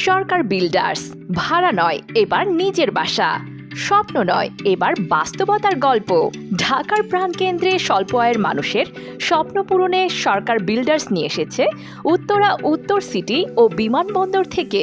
সরকার builders, ভাড়া নয় এবার নিজের বাসা, স্বপ্ন নয় এবার বাস্তবতার গল্প। ঢাকার প্রাণকেন্দ্রে স্বল্প আয়ের মানুষের স্বপ্ন পূরণে সরকার বিল্ডার্স নিয়ে এসেছে উত্তরা উত্তর সিটি ও বিমানবন্দর থেকে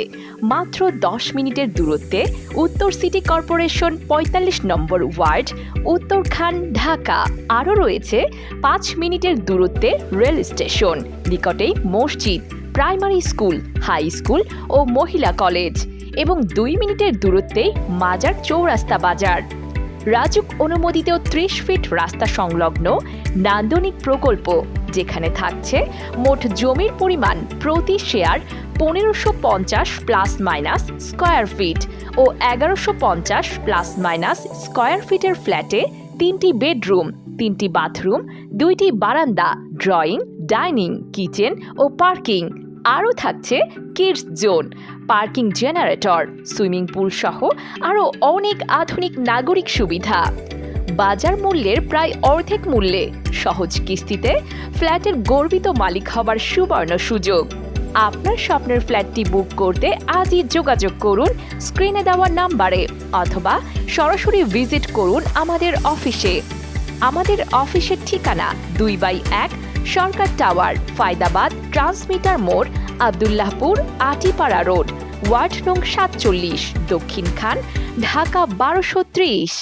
মাত্র 10 মিনিটের দূরত্বে উত্তর সিটি কর্পোরেশন ৪৫ নম্বর ওয়ার্ড, উত্তরখান, ঢাকা। আরও রয়েছে 5 মিনিটের দূরত্বে রেল স্টেশন, নিকটেই মসজিদ, প্রাইমারি স্কুল, হাই স্কুল ও মহিলা কলেজ এবং 2 মিনিটের দূরত্বেই মাজার চৌরাস্তা বাজার। রাজুক অনুমোদিত 30 ফিট রাস্তা সংলগ্ন নান্দনিক প্রকল্প, যেখানে থাকছে মোট জমির পরিমাণ প্রতি share 1550 plus minus square feet ও 1150 প্লাস মাইনাস স্কয়ার ফিটের ফ্ল্যাটে 3টি বেডরুম, 3টি বাথরুম, 2টি বারান্দা, ড্রয়িং, ডাইনিং, কিচেন ও পার্কিং। আরও থাকছে kids zone, parking generator, swimming pool সহ আরও অনেক আধুনিক নাগরিক সুবিধা। বাজার মূল্যের প্রায় অর্ধেক মূল্যে সহজ কিস্তিতে ফ্ল্যাটের গর্বিত মালিক হবার সুবর্ণ সুযোগ। আপনার স্বপ্নের ফ্ল্যাটটি বুক করতে আজই যোগাযোগ করুন স্ক্রিনে দেওয়া নাম্বারে অথবা সরাসরি ভিজিট করুন আমাদের অফিসে। আমাদের অফিসের ঠিকানা 2/1 সরকার টাওয়ার, ফায়দাবাদ ট্রান্সমিটার মোড়, আব্দুল্লাহপুর, আটিপাড়া রোড, ওয়ার্ড নং 47, দক্ষিণ খান, ঢাকা 1230।